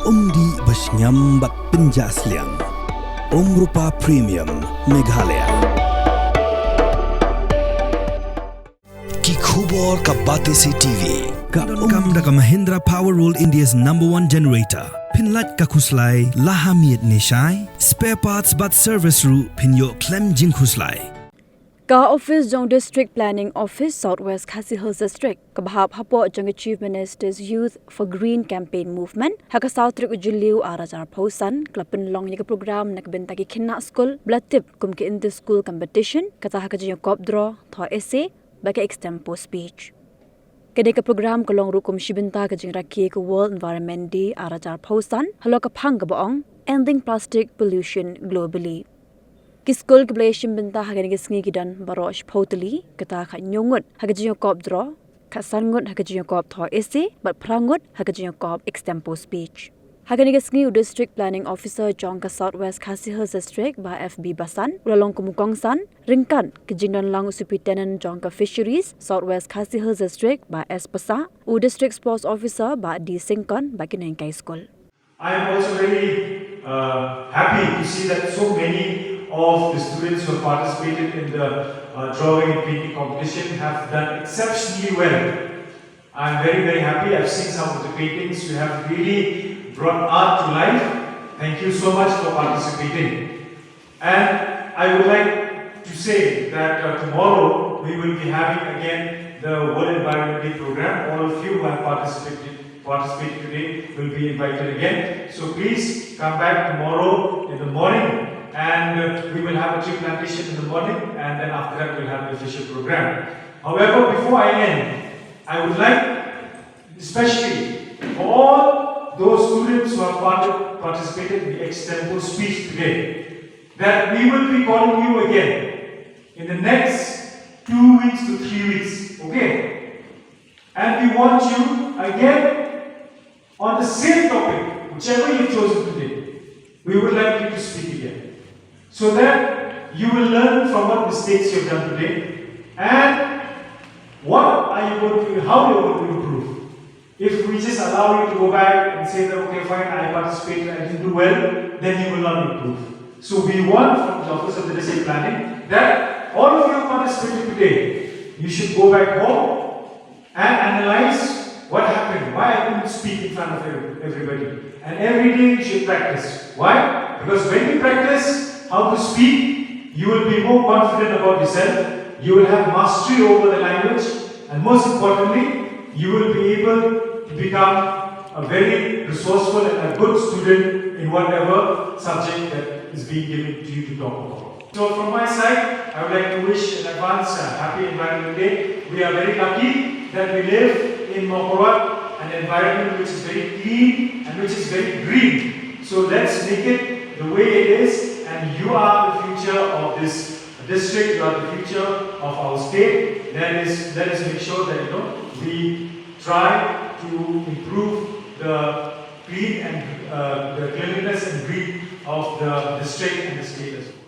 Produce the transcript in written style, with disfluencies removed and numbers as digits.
Di Bashnyam Bat Pinjasliang Rupa Premium Meghalaya Ki Khubor Ka Bate Se TV Ka Kam Daka Mahindra Power Roll India's #1 generator Pinlat Ka Khuslai Lahamiet Nishai Spare Parts Bat Service Ru Pinyo Clem Jing Khuslai Ka Ophis Jong District Planning Office Southwest Khasi Hills District Kabhap Hapo Jong Chief Minister's Youth for Green Campaign Movement Haka South Trick Ujiliu Arajar Posan Klapin Long Nika Program Nakbentaki Kinna School Blatip Kumki in the School Competition Kata Haka Jingïakob Draw Tho Essay Baka Extempo Speech Kadeka Program Kolong Rukum Shibinta Ka Rakhe Ka World Environment Day Arajar Posan Haloka Panga Baong Ending Plastic Pollution Globally Kiskul Kablation Binta Haganigisni Gidan Barosh Potali, Kata Nyungut, Hagajingïakob Draw, Kasangut Hagajingïakob Tho Essay, but Prangut Hagajingïakob Extempo Speech. Haganigisni District Planning Officer Jonka Southwest Khasi Hills District by FB Basan, Ulalong Kumukong San, Ringkan, Kijingdan Lang Superintendent Jonka Fisheries, Southwest Khasi Hills District by S. Pasa, District Sports Officer by D. Singkon by Kinengkai School. I am also very happy to see that so many of the students who have participated in the drawing and painting competition have done exceptionally well. I am very happy. I've seen some of the paintings. You have really brought art to life. Thank you so much for participating. And I would like to say that tomorrow we will be having again the World Environment Day program. All of you who have participated today will be invited again. So please come back tomorrow in the morning. And we will have a tree plantation in the morning, and then after that we'll have the official program. However, before I end, I would like, especially for all those students who have participated in the extempo speech today, that we will be calling you again in the next 2 weeks to 3 weeks, okay? And we want you again on the same topic, whichever you've chosen today. We would like you to speak again, so that you will learn from what mistakes you have done today and how you are going to improve. If we just allow you to go back and say that, okay, fine, I participated, I didn't do well, then you will not improve. So we want from the Office of the District Planning that all of you who participated today, you should go back home and analyze what happened, why I couldn't speak in front of everybody. And every day you should practice. Why? Because when you practice how to speak, you will be more confident about yourself, you will have mastery over the language, and most importantly, you will be able to become a very resourceful and a good student in whatever subject that is being given to you to talk about. So from my side, I would like to wish in advance a happy Environment Day. We are very lucky that we live in Mokorat, an environment which is very clean and which is very green. So let's make it the way it is, and you are the future of this district, you are the future of our state. Let us make sure that we try to improve the clean and the cleanliness and green of the district and the state as well.